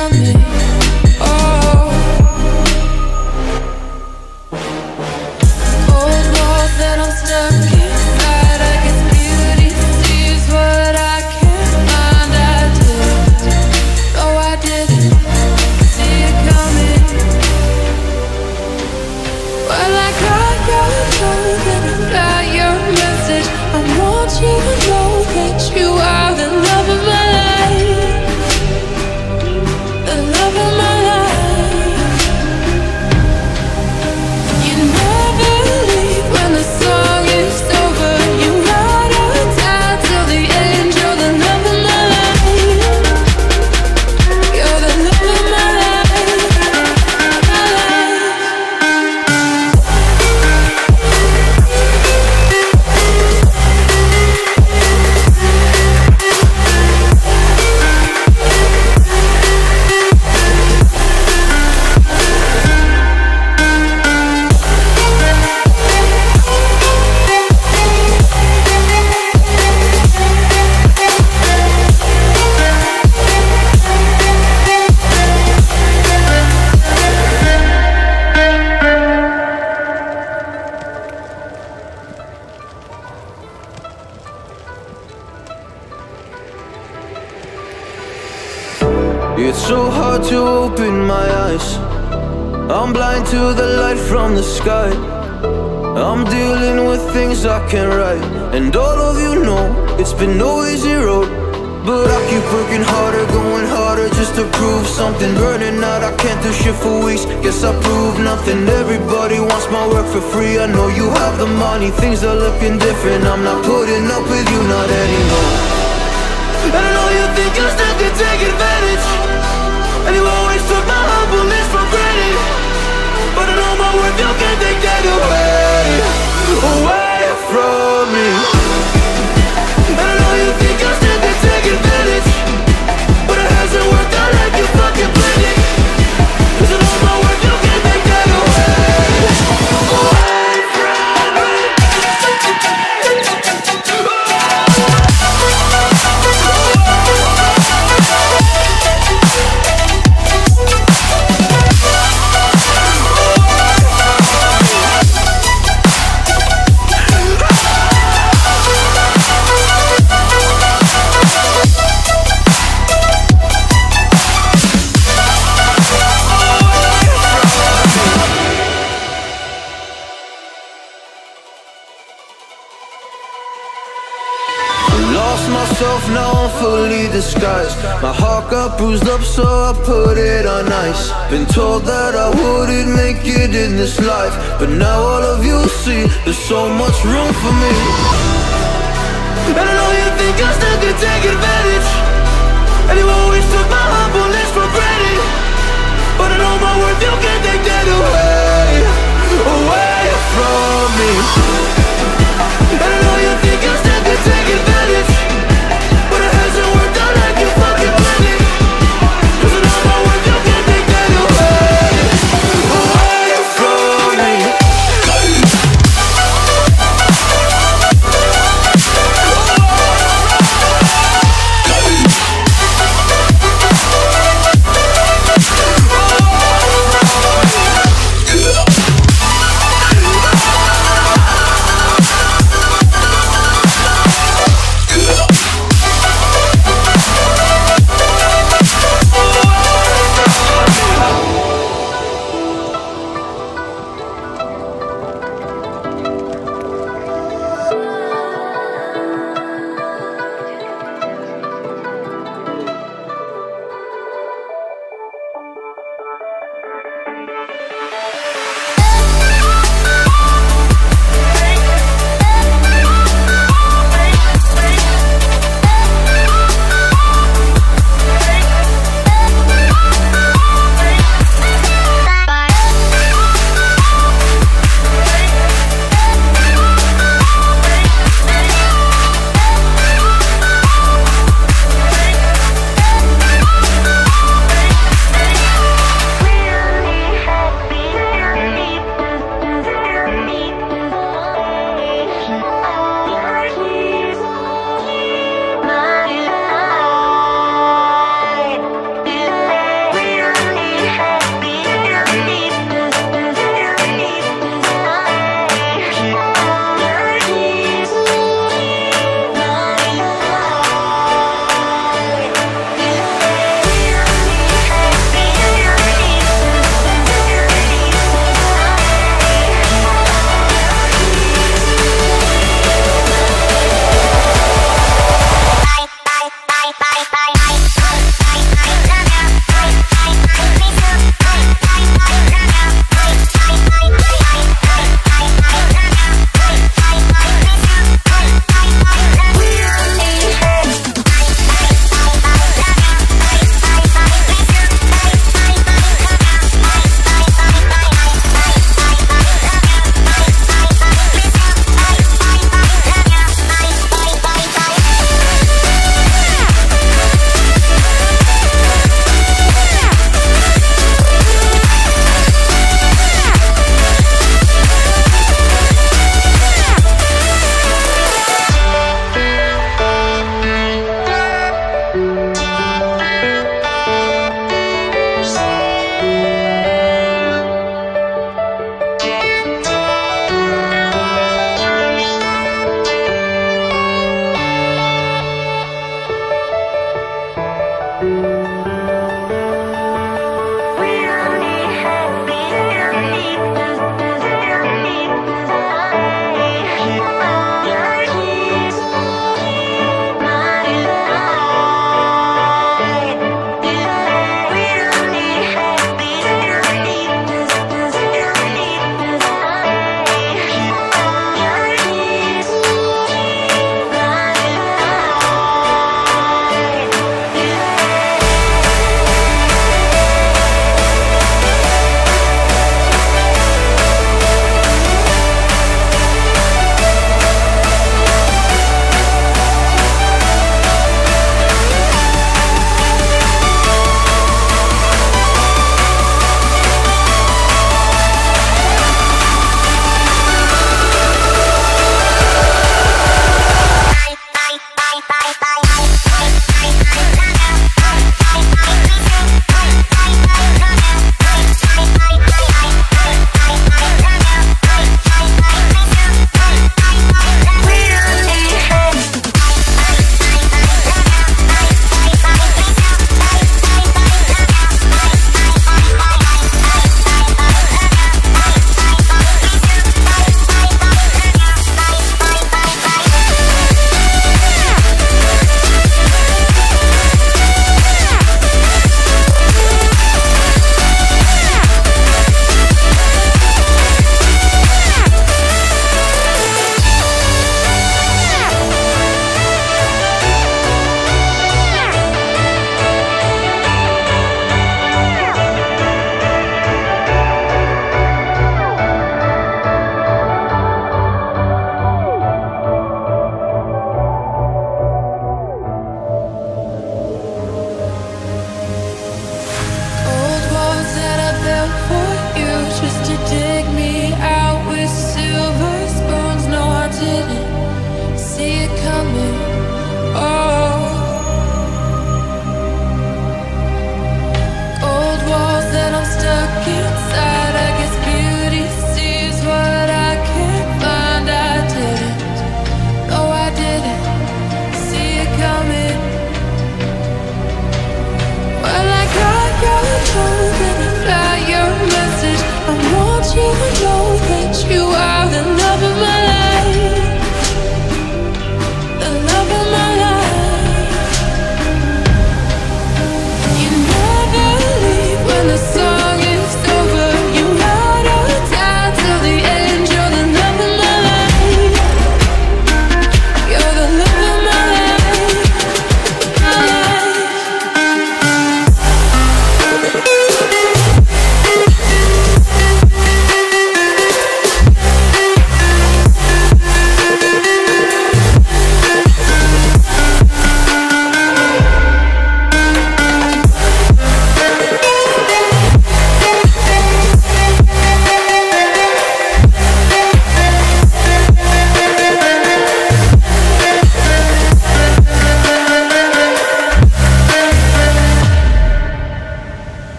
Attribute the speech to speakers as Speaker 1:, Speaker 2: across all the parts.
Speaker 1: coming. Oh, cold walls that I'm stuck inside. I guess beauty sees what I can't find. I did, no I didn't see it coming. Well, I got your love and I got your message. I want you to know that you are the love of my life, the love of my life. You never leave when the song is over. You ride or die till the end. You're the love of my life. You're the love of my life, my life.
Speaker 2: It's so hard to open my eyes. I'm blind to the light from the sky. I'm dealing with things I can't write, and all of you know it's been no easy road. But I keep working harder, going harder just to prove something. Burning out, I can't do shit for weeks. Guess I proved nothing. Everybody wants my work for free. I know you have the money, things are looking different. I'm not putting up with you, not anymore. And I know you think you still can take advantage, and you always took my humbleness for granted. But I know my worth, you can't take that away from me. And I know you think you still can take advantage, but it hasn't worked out like you fucking planned it. 'Cause I know my worth, you can't take that away from me. Lost myself, now I'm fully disguised. My heart got bruised up, so I put it on ice. Been told that I wouldn't make it in this life, but now all of you see there's so much room for me. And I know you think I still can take advantage, and you always took my humbleness for granted. But I know my worth, you can't take that away from me. And I know you think you still can take advantage, but it hasn't worked out like you fucking planned it. 'Cause I know my worth, you can't take that away from me.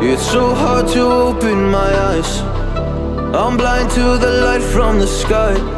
Speaker 2: It's so hard to open my eyes. I'm blind to the light from the sky.